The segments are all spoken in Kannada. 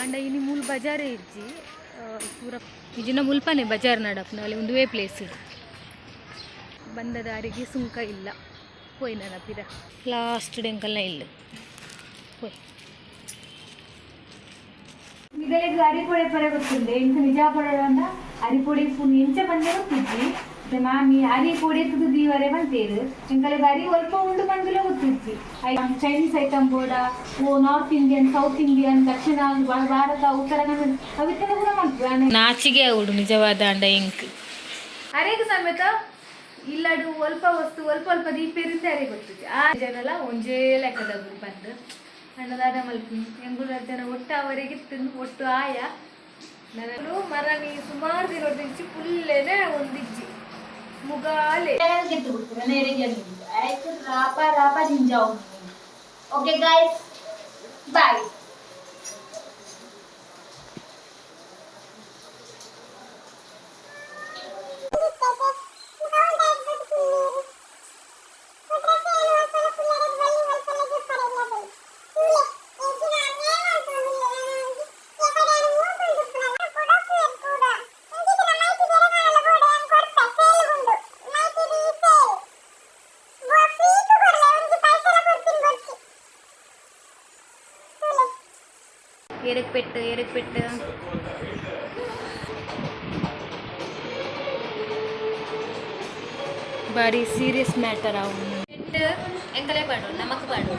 ಅಂಡ ಇನಿ ಮೂಲು ಬಜಾರೇ ಇಜ್ಜಿ ಪೂರ ಇಜಿನ ಮುಲ್ಪನೆ ಬಜಾರ್ ನಡಪ್ನಲ್ಲಿ ಒಂದುವೇ ಪ್ಲೇಸ್ ಇದು ಬಂದ ದಾರಿಗೆ ಸುಂಕ ಇಲ್ಲ ಪೋಯ್ ನನ್ನ ಪಿರ ಲಾಸ್ಟ್ ಡೆಂಕಲ್ನ ಇಲ್ಲ ಪೋಯ್ ಮಿಗಲಿಗೆ ಅರಿಪೊಡೆ ಪರ ಗೊತ್ತಿದ್ದೆ ಇಂಥ ನಿಜಾಪುರ ಅಂತ ಅರಿಪೊಡೆ ಫುಲ್ ಇಂಚ ಬಂದೇ ಗೊತ್ತಿದ್ವಿ ಮಾಮಿ ಅರಿಪೊಡೆ ತುದು ದೀವರೆ ಬಂತೇರು ಇಂಕಲಿಗೆ ಅರಿ ಸ್ವಲ್ಪ ಉಂಡು ಬಂದಿಲ್ಲ ಗೊತ್ತಿದ್ವಿ ಚೈನೀಸ್ ಐಟಮ್ ಬೋಡ ಓ ನಾರ್ತ್ ಇಂಡಿಯನ್ ಸೌತ್ ಇಂಡಿಯನ್ ದಕ್ಷಿಣ ಭಾರತ ಉತ್ತರ ಕನ್ನಡ ಅವಿತ್ತೆಲ್ಲ ಕೂಡ ಮಾಡ್ತೀವಿ ನಾಚಿಗೆ ಉಡು ನಿಜವಾದ ಅಂಡ ಇಂಕ್ ಅರೆಗೆ ಸಮೇತ ಇಲ್ಲಡು ಅಲ್ಪ ವಸ್ತು ಅಲ್ಪ ದೀಪೇರಿಂದ ಅರೆ ಗೊತ್ತಿದ್ವಿ ಆ ಜನಲ್ಲ ಒಂಜೇ ಲೆಕ್ಕದ ಬಂದು ಅಣ್ಣದಾದ ಮಲ್ಪಿ ಎಂಗುಳ ಜನ ಒಟ್ಟು ಅವರಿಗೆ ಒಟ್ಟು ಆಯ ನನಗೂ ಮರನಿ ಸುಮಾರು ದಿನ ಹೊಡೆದಿಚ್ಚಿ ಫುಲ್ಲೇನೆ ಒಂದಿಜ್ಜಿ ಮುಗಾಲೆ ಗೆದ್ದು ಬಿಡ್ತೀರ ನೇರಿಗೆ ಆಯ್ತು ರಾಪ ಜಿಂಜಾವು ಓಕೆ ಗೈಸ್ ಬಾಯ್ ఎరగపెట్టు ಬಾರಿ ಸೀರಿಯಸ್ ಮ್ಯಾಟರ್ ಅವನು ಎಂಕಲೇ ಪಾಡು ನಮಕ್ ಪಾಡು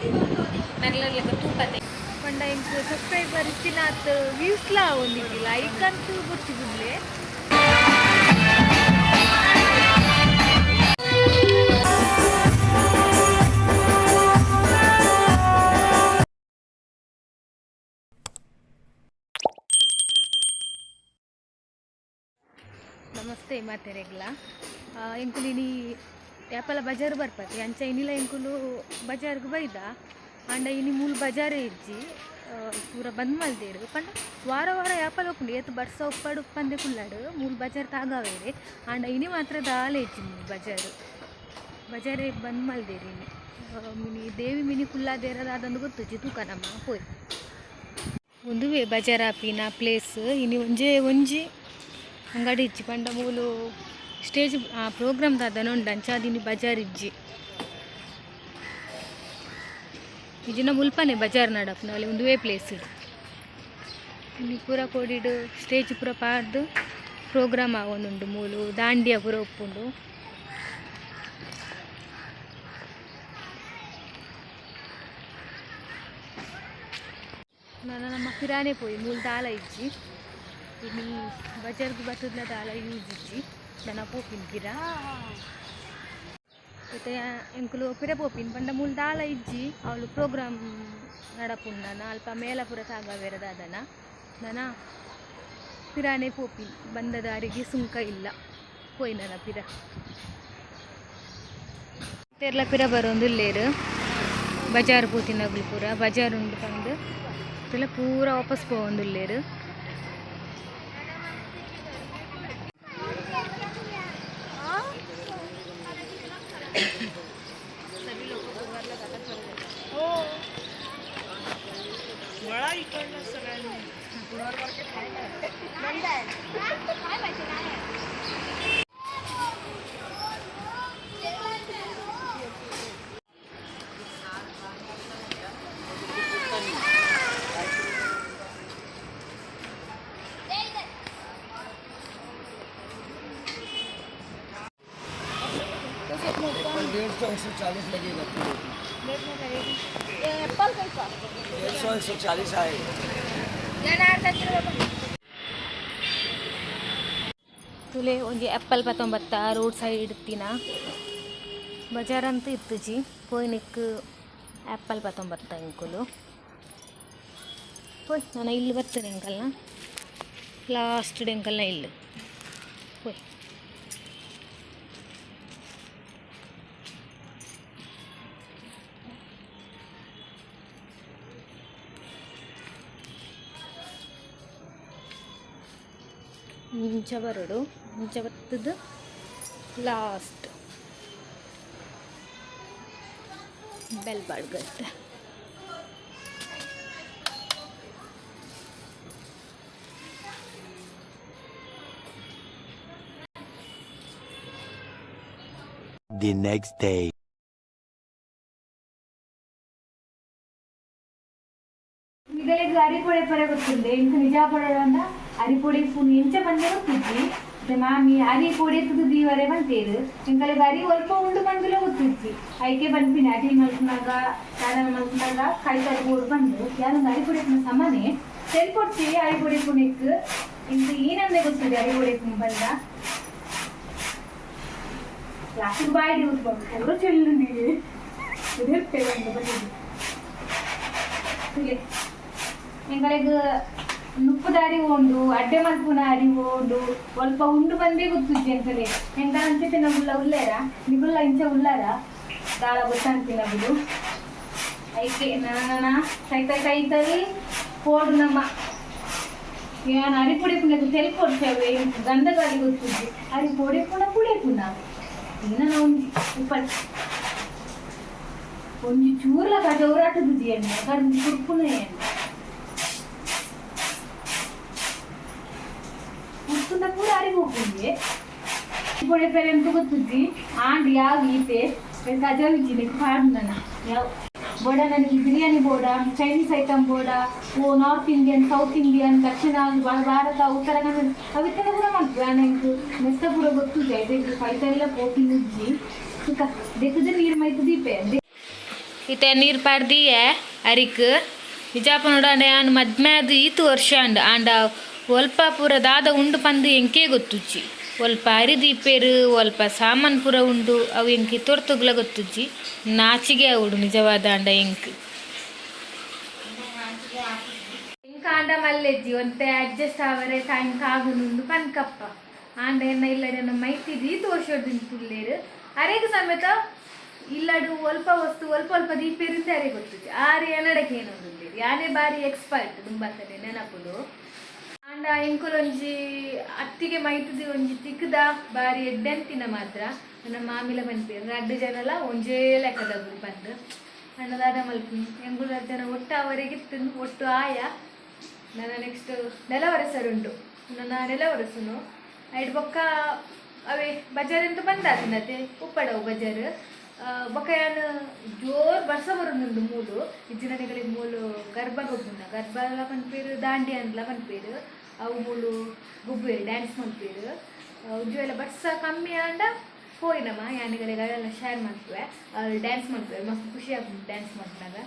ಮೆರ್ಲರ್ಲಕ ತೂಕತೆ ಪಂಡ ಎಂಕ್ ಸಬ್ಸ್ಕ್ರೈಬರ್ ಇತ್ತಿನಾತ್ ವ್ಯೂಸ್ಲಾ ಒಂದಿದ್ದಿ ಲೈಕ್ ಅಂತೂ ಗೊತ್ತಿದ್ಲೆ ನಮಸ್ತೆ ಮಾತೆರೆಗ್ಲ ಎಂಕುಲು ಇನಿ ಯಾಪಲ ಬಜಾರ್ ಬರ್ಪತಿ ಅಂಚ ಇನಿಲ ಎಂಕುಲು ಬಜಾರ್ಗೆ ಬೈದ ಅಂಡ ಇನಿ ಮೂಲು ಬಜಾರೇ ಇಜ್ಜಿ ಪೂರ ಬಂದ್ ಮಲ್ದೇರು ಪಂಡ ವಾರ ಯಾಪಲ ಒಪ್ಪುಂಡು ಏತು ಬರ್ಸ ಉಪ್ಪಡು ಉಪ್ಪಂದೆ ಕುಲ್ಲಾಡು ಮೂಲು ಬಜಾರ್ ತಾಗಾವೇರೆ ಅಂಡ ಇನಿ ಮಾತ್ರ ದಾಲೆ ಇಜ್ಜಿ ಮೂಲು ಬಜಾರೇ ಬಂದ್ ಮಲ್ದೇರು ಇನಿ ಮಿನಿ ದೇವಿ ಮಿನಿ ಕುಲ್ಲಾದೇರದ ಅದೊಂದು ಗೊತ್ತುಜ್ಜಿ ತೂಕನಮ್ಮ ಪೋಯ್ ಒಂದುವೇ ಬಜಾರ್ ಆಪಿನ ಪ್ಲೇಸ್ ಇನಿ ಒಂಜಿ ಅಂಗಡಿ ಇಜ್ಜಿ ಪಂಡ ಮೂಲು ಸ್ಟೇಜ್ ಪ್ರೋಗ್ರಾಮ್ ದಾದನ ಉಂಡು ಅಂಚಾದಿನಿ ಬಜಾರ್ ಇಜ್ಜಿ ಇಜಿನ ಮುಲ್ಪನೆ ಬಜಾರ್ ನಡಪ್ನಲ್ಲಿ ಒಂದುವೇ ಪ್ಲೇಸ್ ಇದು ಇನ್ನು ಪೂರ ಕೋಡಿಡು ಸ್ಟೇಜ್ ಪೂರ ಪಾರ್ದು ಪ್ರೋಗ್ರಾಮ್ ಆಗೊಂದುಂಡು ಮೂಲು ದಾಂಡಿಯ ಪೂರ ಉಪ್ಪುಂಡು ನಾನು ನಮ್ಮ ಪಿರಾನೆ ಪೋಯಿ ಮೂಲು ದಾಲ ಇಜ್ಜಿ ಇನ್ನು ಬಜಾರ್ಗೆ ಬರ್ತದಲ್ಲ ದಾಲ ಯೂಸ್ ಇಜ್ಜಿ ದನ ಪೋಪಿನ ಪಿರ ಮತ್ತೆ ಎಂಕುಲು ಪಿರ ಪೋಪಿನ ಪಂಡ ಮೂಲು ದಾಲ ಇಜ್ಜಿ ಅವಳು ಪ್ರೋಗ್ರಾಮ್ ನಡಪುಂಡನ ಅಲ್ಪ ಮೇಲ ಪುರ ತಾಗವೇರದಾದನ ದನ ಪಿರಾನೆ ಪೋಪಿನ ಬಂದ ದಾರಿಗೆ ಸುಂಕ ಇಲ್ಲ ಪೋಯ್ ನನ್ನ ಪಿರ ತೆರ್ಲ ಪಿರ ಬರೋಂದು ಇಲ್ಲೇರು ಬಜಾರ್ ಪೋತಿನಗ್ಲು ಪೂರ ಬಜಾರ್ ಉಂಡು ಪಂದು ಇದೆಲ್ಲ ಪೂರ ವಾಪಸ್ ಪೋವೊಂದು ಇಲ್ಲೇರು $150-140 लगेगा एप्पल कैसा 150-140 है ತುಲೆ ಒಂಜಿ ಆ್ಯಪಲ್ 19 ರೋಡ್ ಸೈಡ್ ಇಡ್ತೀನ ಬಜಾರ್ ಅಂತ ಇತ್ತುಜಿ ಪೋಯ್ನಿಕ್ ಆ್ಯಪಲ್ 19 ಇಂಕುಲು ಪೋಯ್ ನಾನು ಇಲ್ಲಿ ಬರ್ತೇನೆ ಎಂಕಲ್ನ ಲಾಸ್ಟ್ ಎಂಕಲ್ನ ಇಲ್ಲಿ ಪೋಯ್ ಇಂಚ ಬರಡು ಇಂಚ ಬರ್ತದ ಲಾಸ್ಟ್ ಬೆಲ್ ಬಾಡ್ಗತ್ತೆ The next day. ಇದೆಲ್ಲ ಅರಿಪೊಡೆ ಪರೆ ಗೊತ್ತಿಲ್ಲ ಎಂಕ ನಿಜ ಪಡೋದಂದ ಅರಿಪೊಡೆ ಫುಲ್ ಎಂಚ ಬಂದೆ ಗೊತ್ತಿದ್ದಿ ಮತ್ತೆ ಮಾಮಿ ಅರಿಪೊಡೆ ತುದು ದೀವರೆ ಬಂತೇರು ಎಂಕಲೆಗೆ ಅರಿ ಒಲ್ಪ ಉಂಡು ಬಂದಿಲ್ಲ ಗೊತ್ತಿದ್ದಿ ಐಕೆ ಬಂದ್ಬಿನಿ ಅಡಿ ಮಲ್ಕೊಂಡಾಗ ಸಾಧನ ಮಲ್ಕೊಂಡಾಗ ಕೈಕಾಲು ಬೋರ್ಡು ಬಂದು ಯಾರೊಂದು ಅರಿಪೊಡೆ ಸಮಾನೆ ತೆಲ್ಕೊಡ್ತೀವಿ ಅರಿಪೊಡೆ ಪುಣಿಕ್ ಇಂತ ಏನಂದ್ರೆ ಗೊತ್ತಿದೆ ಅರಿಪೊಡೆ ಪುಣ್ ಬಂದ ಲಾಸ್ಟ್ ಬಾಯಿ ಉಟ್ಕೊಂಡು ಅವರು ಚೆಲ್ಲಿದ್ದೀವಿ ಎದುರ್ತೇವೆ ಅಂತ ಬಂದಿದ್ವಿ ಎಂಗಳಿಗೆ ನುಪ್ಪದ ಅರಿವು ಉಂಡು ಅಡ್ಡೆ ಮಲ್ಪುನ ಅರಿವು ಉಂಡು ಸ್ವಲ್ಪ ಉಂಡು ಬಂದೇ ಗೊತ್ತಿದ್ದೆ ಎಂಕಲೆ ಎಂಕ ಅಂಚೆ ನಗುಲ್ಲ ಉಳ್ಳಾರ ನಿಗುಲ್ಲ ಇಂಚ ಉಳ್ಳಾರ ದಾಳ ಗೊತ್ತಂತಿಲ್ಲ ಐಕೆ ನಾನ ಕೈತಲ್ಲಿ ಪೋಡು ನಮ್ಮ ಏನು ಅರಿಪೊಡೆ ಪುಣ್ಯಕ್ಕೆ ತೆಲ್ಕೊಡ್ತೇವೆ ಗಂಧಗಾಲಿ ಗೊತ್ತಿದ್ದೆ ಅರಿಪೊಡೆ ಪುಡೆ ಪುನ ಈಗ ನಾವು ಉಪ್ಪಟ್ಟು ಒಂಜಿ ಚೂರ್ಲ ಕಜ ಹೋರಾಟದಿದ್ದಿ ಎಣ್ಣೆ ಕರ್ದು ಕುರ್ಪುನ ಎಣ್ಣೆ ಕುರ್ಪುನ ಪೂರ ಅರಿವು ಹೋಗ್ತದೆ ಪೊಡೆ ಪೆರೆ ಅಂತ ಗೊತ್ತಿದ್ದಿ ಆಂಡ್ ಯಾವ ಈತೆ ಕಜ ವಿಚ್ಚಿದೆ ಪಾಡು ನನ್ನ ಯಾವ ಬೋಡ ನನಗೆ ಬಿರಿಯಾನಿ ಬೋಡ ಚೈನೀಸ್ ಐಟಮ್ ಬೋಡ ಓ ನಾರ್ತ್ ಇಂಡಿಯನ್ ಸೌತ್ ಇಂಡಿಯನ್ ದಕ್ಷಿಣ ಭಾರತ ಉತ್ತರ ಕನ್ನಡ ಅವಿತ್ತೆಲ್ಲ ಕೂಡ ಮಾಡ್ತೀವಿ ನನಗೆ ಮೆಸ್ತ ಪೂರ ಗೊತ್ತಿದೆ ಇದಕ್ಕೆ ಕೈತೆಲ್ಲ ಪೋಟಿ ಉಜ್ಜಿ देखते नीर मई दीपे इते नीर पाड्दिये अरिक विजापुर आन मद्मेद ईत वर्ष आंड वल्प पूर दाद उंड पंद ಎಂಕೆ ಗೊತ್ತುಜ್ಜಿ वल्प अरि दीपेर वल्प सामान पूर उंडु अव ಎಂಕೆ तोर्तुग्ल ಗೊತ್ತುಜ್ಜಿ नाचिगे आवुडु निजवाद आंड ಎಂक ಎಂಕ आंड मल्लेज्जि ಒಂತೆ अड्जस्ट आवरे टाइम कागुनुंडु पनकप्प आंड एन्न इल्लडन मैतिदि तोर्सोडिन पुल्लेर अरेग समेत इल्लडु वल्प वस्तु वल्प वल्प दीपेरिंद अरे ಗೊತ್ತುಜ್ಜಿ आरे एनडके ಏನೊಂದುಂಡೆ याने बारी एक्सपर्ट दुंबतने ನೆನಪುಡು आंड इंकुलೊಂಜಿ अत्तिगे मैतुदि ಒಂಜಿ ತಿಕ್ಕದ बारी ಎಡ್ಡೆಂತಿನ ಮಾತ್ರ ನನ್ನ ಮಾಮಿಲ ಬಂಪೇರು ಅಡ್ಡು ಜನಲ ಒಂಜೇ ಲೆಕ್ಕದ ಬಂದು ಅನ್ನದಾದ ಮಲ್ಪಿ ಎಂಗುಳ ಜನ ಒಟ್ಟು ಅವರಿಗೆ ಒಟ್ಟು ಆಯ ನನ್ನ ನೆಕ್ಸ್ಟ್ ನೆಲವರಸರುಂಟು ನನ್ನ ನೆಲವರಸನು ಐದು ಬೊಕ್ಕ ಅವೇ ಬಜಾರ್ ಅಂತ ಬಂದಾದನತೆ ಉಪ್ಪಡವು ಬಜಾರ್ ಬೊಕ್ಕ ಯಾನು ಜೋರ್ ಬರ್ಸ ಬರೋದು ಮೂಲು ಇಜ್ಜಿನಗಳಿಗೆ ಮೂಲು ಗರ್ಭ ಗೊಬ್ಬುನ ಗರ್ಭ ಎಲ್ಲ ಪನ್ಪೇರು ದಾಂಡಿ ಅಂದ್ಲ ಪನ್ಪೇರು ಅವು ಮೂಲು ಗುಬ್ಬೇರು ಡ್ಯಾನ್ಸ್ ಮಾಡ್ಪೇರು ಉಜ್ಜು ಎಲ್ಲ ಬರ್ಸ ಕಮ್ಮಿ ಆಂಡ ಹೋಯ್ನಮ್ಮ ಯಾನಿಗಳಿಗೆ ಎಲ್ಲ ಶೇರ್ ಮಾಡ್ತೇವೆ ಅವ್ರು ಡ್ಯಾನ್ಸ್ ಮಾಡ್ತೇವೆ ಮಸ್ತ್ ಖುಷಿ ಆಗ್ತದೆ ಡ್ಯಾನ್ಸ್ ಮಾಡಿದಾಗ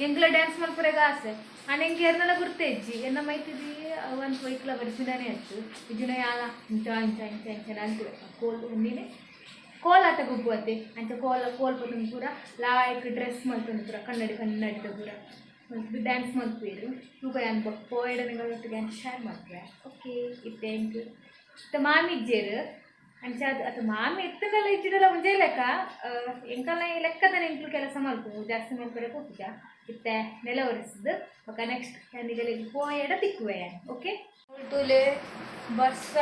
ಎಂಗ್ಲ ಡ್ಯಾನ್ಸ್ ಮಾಡ್ಕೊರೆಗ ಆಸೆ ಆನೆ ಎಂಗೆ ಎರನೆಲ್ಲ ಗುರ್ತೆ ಇಜ್ಜಿ ಎನ್ನ ಮೈತಿದ್ದಿ ಒಂದು ವೈಕ್ಲ ಬರ್ಸಿದಾನೆ ಆಯ್ತು ಇಜ್ಜಿನ ಯಾಲ ಇಂಚ ಇಂಚ ಇಂಚ ಇಂಚ ಅಂತೀವಿ ಕೋಲ್ ಉಂಡಿನೇ ಕೋಲಾಟ ಗುಬ್ಬು ಅತ್ತೆ ಅಂಚ ಕೋಲ್ ಪುಟ್ಟು ಪೂರ ಲಾಯ್ಕ್ ಡ್ರೆಸ್ ಮಾಡ್ಕೊಂಡು ಪೂರ ಕನ್ನಡಿದ ಪೂರ ಡ್ಯಾನ್ಸ್ ಮಾಡ್ತೀವಿ ತೂಕ ಅನ್ಬೋ ಪೋಯಡನೆಗಳೊಟ್ಟಿಗೆ ಅಂತ ಶೇರ್ ಮಾಡ್ತೇವೆ ಓಕೆ ಥ್ಯಾಂಕ್ ಯು ಮಾಮಿ ಇಜ್ಜೇರು ಅಂಚ ಅದು ಮಾಮಿ ಎತ್ತದೆಲ್ಲ ಇಜ್ಜಿದೆಲ್ಲ ಒಂದೇ ಲೆಕ್ಕ ಎಂಕಲ್ಲ ಈ ಲೆಕ್ಕದ ಎಂಕ್ಲು ಕೆಲಸ ಮಾಡ್ತೀವಿ ಜಾಸ್ತಿ ಮಾಡ್ಕೊಳಕ್ಕೆ ಹೋಗ್ತಿದ್ದ ಇತ್ತೆ ನೆಲ ಒರೆಸಿದ್ದು ಓಕೆ ನೆಕ್ಸ್ಟ್ ನನಗೆ ಪೋಯಡ ತಿಕ್ಕುವೆ ಓಕೆ ಉಲ್ಟುಲೆ ಬರ್ಸ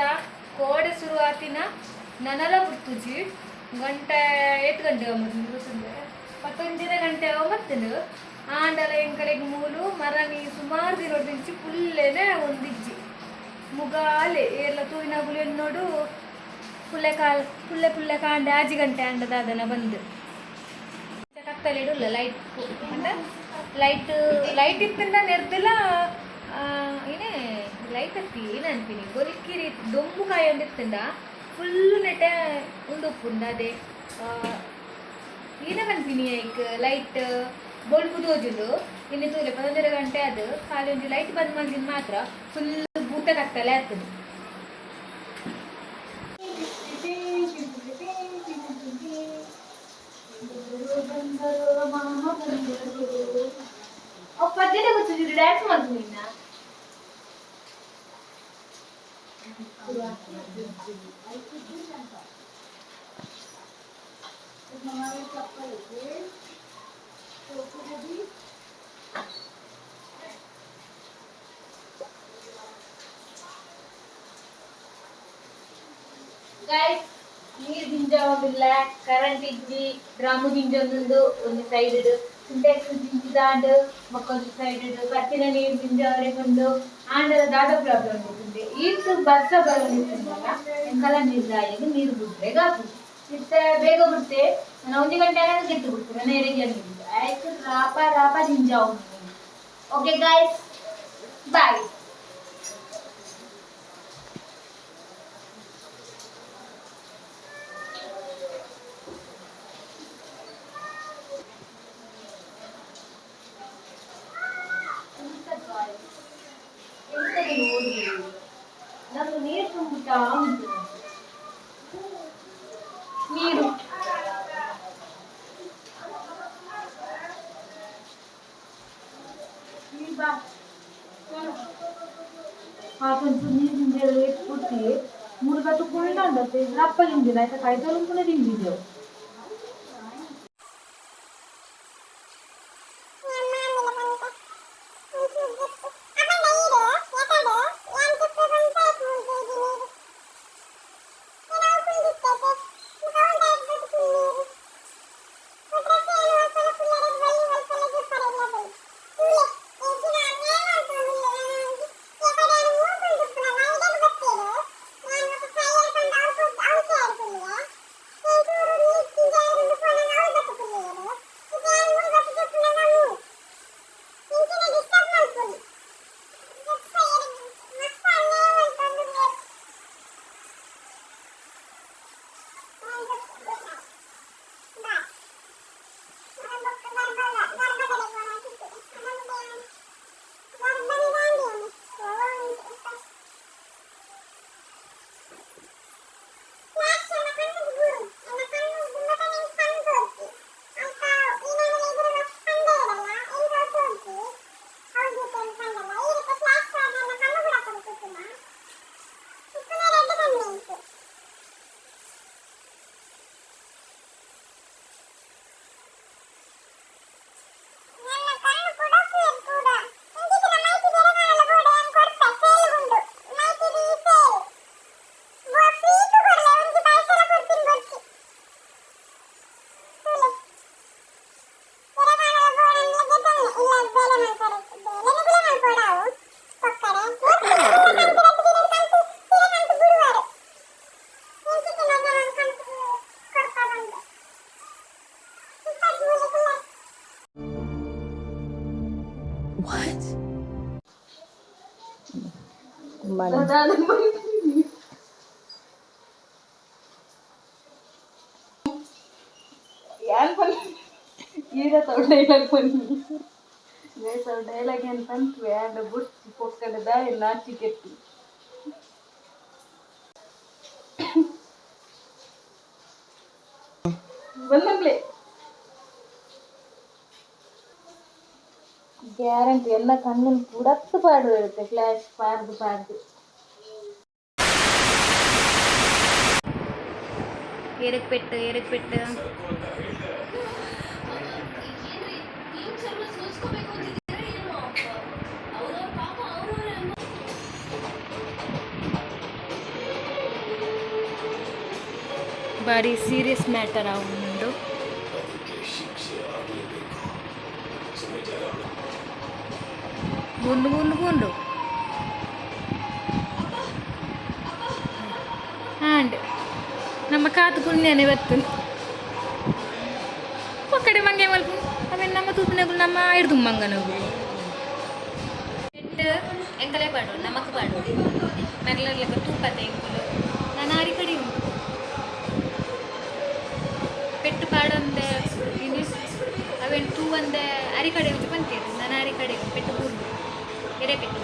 ಕೋಡೆ ಶುರುವಾತಿನ ನನಲ ಬಿಡ್ತುಜಿ ಗಂಟೆ 8 ಗಂಟೆ ಗೊತ್ತಂದ್ರೆ 11 ಗಂಟೆ ಮತ್ತೇನು ಆಂಡಲ ಎಂಕಲೆಗೆ ಮೂಲು ಮರನಿ ಸುಮಾರು ದಿನ ಹೊಡೆದಿಜ್ಜಿ ಪುಲ್ಲೆನೆ ಒಂದಿಜ್ಜಿ ಮುಗಾಲೆ ಎಲ್ಲ ತೂವಿನ ಗುಲಿ ನೋಡು ಪುಲ್ಲೆ ಕಾಂಡೆ 6 ಗಂಟೆ ಅಂಡದಾದನ ಬಂದು ಕತ್ತಲೆ ಇಡಲ್ಲ ಲೈಟ್ ಅಂದ್ರೆ ಲೈಟ್ ಇತ್ತಿಂದ ನೆರ್ದಿಲ್ಲ ಏನೇ ಲೈಟ್ ಹತ್ತಿ ಏನು ಅಂತೀನಿ ಗೊಲಿಕ್ಕಿರಿ ದೊಂಬು ಕಾಯಿ ಒಂದಿತ್ತಿಂದ ಫುಲ್ಲು ನೆಟ್ಟೆ ಉಂಡುಪ್ಪುಂಡ ಅದೇ ಏನ ಕನ್ಪಿನಿ ಈಗ ಲೈಟ್ ಬೋಲ್ಪು ತೋಜುಂಡು ಇನ್ನು ತೂಲೆ 11 ಗಂಟೆ ಅದು ಖಾಲಿ ಒಂದು ಲೈಟ್ ಬಂದ್ ಮಾಡಿದ ಮಾತ್ರ ಫುಲ್ ಬೂಟ ಕತ್ತಲೆ ಆಗ್ತದೆ ಪದ್ಯನೇ ಗೊತ್ತಿದ್ರು ಡ್ಯಾನ್ಸ್ ಮಾಡ್ತೀನಿ ಇನ್ನ ಗೈಸ್ ನೀರು ದಿಂಜಾವಿಲ್ಲ ಕರೆಂಟ್ ಇಜ್ಜಿ ಡ್ರಮ್ಮು ದಿಂಜೊಂದು ಒಂದು ಸೈಡ್ ಸಿಂಟೆಕ್ಸ್ ದಿಂಜಿದಾಂಡು ಮಕ್ಕೊಂದು ಸೈಡ್ ಕತ್ತಿನ ನೀರು ದಿಂಜವರೆಗೊಂಡು ಆಂಡಲ ದಾದ ಪ್ರಾಬ್ಲಮ್ ಇರ್ತದೆ ಈತು ಬರ್ಸ ಬರೋದಿಲ್ಲ ಎಂಕಲ ನೀರು ದಾಯಿಗೆ ನೀರು ಬಿಡ್ಬೇಕಾಗ್ತದೆ ಇತ್ತೆ ಬೇಗ ಬಿಡ್ತೆ ನಾನು 1 ಗಂಟೆ ಆಗ ಗೆದ್ದು ಬಿಡ್ತೀನಿ ನಾನು ರೆಡಿ ಆಯ್ತು ರಾಪ ರಾಪ ನಿಂಜಾವು ಓಕೆ ಗಾಯ್ಸ್ ಬಾಯ್ ನಾನು ನೀರು ತುಂಬಿಟ್ಟಾ ಉಂಟು ನೀರು కొంచెం నీరు తిండి పుట్టి మూడు గట్టు పోయినా ఉండదు రప్ప తిండి అయితే కైతలు కూడా తిండి ಈಗ ಡೈಲಾಗ್ ಬನ್ನಿ ಡೈಲಾಗ್ ಏನಂತ ಆ್ಯಂಡ್ ಬುಟ್ಟಿ ಪೊಕ್ಕಡದ ನಾಚಿ ಕೆಟ್ಟಿ ಬಂದಂಬ್ಲೆ ಗ್ಯಾರಂಟಿ ಎಲ್ಲ ಕಣ್ಣಿನ ಕುಡತ್ತು ಪಾಡು ಇರುತ್ತೆ ಫ್ಲಾಶ್ ಪಾಡ್ದು ಎರಕ್ಪೆಟ್ಟು ಭಾರಿ ಸೀರಿಯಸ್ ಮ್ಯಾಟರ್ ಅವನು ಗುಂಡು ಆ್ಯಂಡ್ ನಮ್ಮ ಕಾತು ಪುಣ್ಯನೇ ಬತ್ತು ಒಕ್ಕಡೆ ಮಂಗೆ ಮಲ್ಪು ಅವೇನು ನಮ್ಮ ತೂಪಿನಗಳು ನಮ್ಮ ಹಿಡ್ದು ಮಂಗನವು ಎಂಕಲೇ ಪಾಡು ನಮಕ್ ಪಾಡು ಮೆರಲೆಕ್ಕ ತೂಪತ್ತೆ ಎಂಕಲು ನಾನು ಆರಿ ಕಡೆ ಉಂಟು ಪೆಟ್ಟು ಪಾಡೊಂದೆ ಅವೇನು ತೂ ಒಂದೆ ಅರಿ ಕಡೆ ಉಂಟು ಬಂತೇರು ನಾನು ಅರಿ ಕಡೆ ಪೆಟ್ಟು ಬೂರು ಎರೆ ಪೆಟ್ಟು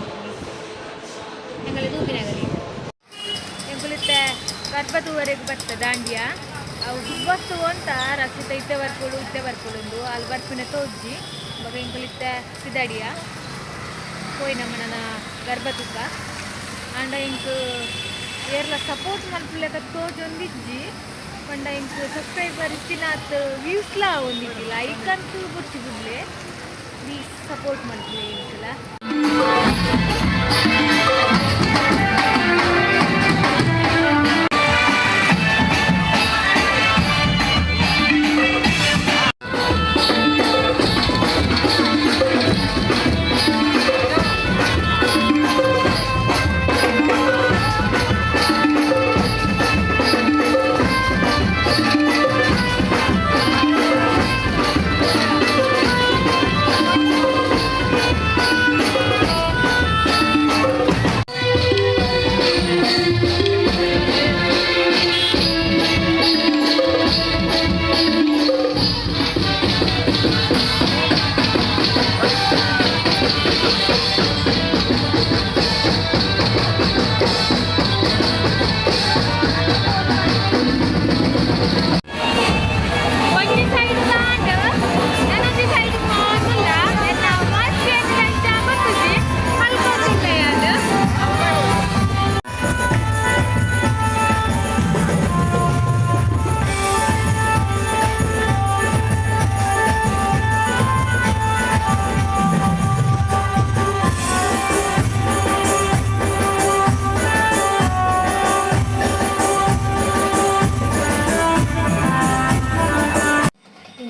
ಎಂಕಲೆ ತೂಪಿನಗಲಿ ಎಂಕುಲಿತ್ತೆ ಗರ್ಭದವರೆಗೆ ಬರ್ತದೆ ದಾಂಡ್ಯ ಅವು ದುಬ್ಬತ್ತು ಅಂತ ರಕ್ಷಿತ ಇತ್ತೆ ಬರ್ಕೊಳ್ಳೊಂದು ಅಲ್ಲಿ ಬರ್ಪಿನ ತೋಜಿ ಇವಾಗ ಎಂಕುಲಿತ್ತೆ ಸಿದಡಿಯ పోయి మన గర్భతుక అండ్ ఇంక ఏర్ల సపోర్ట్ మల్పులేక తోజొందిజ్జి పండ ఇంక సబ్స్క్రైబర్ ఇచ్చినాత్ వ్యూస్లా ఉంది లైక్ అంటూ బుచ్చి బుడ్లే ప్లీజ్ సపోర్ట్ మల్పులే ఇంకలా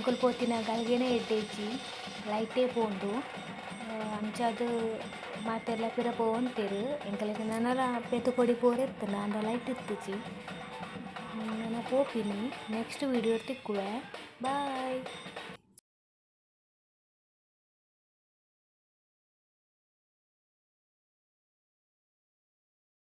ಎಂಕುಲು ಪೋತಿನ ಗಲ್ಗೆನೆ ಎಡ್ಡೆಜ್ಜಿ ಲೈಟೇ ಪೋಂಡು ಅಂಚಾದ್ ಮಾತೆಲ್ಲ ಪಿರ ಪೋವಂತೇರು ಎಂಕಲೆಗ್ ನನರ ಪೆತ್ತು ಕೊಡಿ ಪೋರೆತ್ತುನ ಅಂದ ಲೈಟ್ ಇತ್ತಿಜಿ ನನ್ನ ಪೋಪಿನಿ ನೆಕ್ಸ್ಟ್ ವೀಡಿಯೋ ತಿಕ್ಕುವೆ ಬಾಯ್.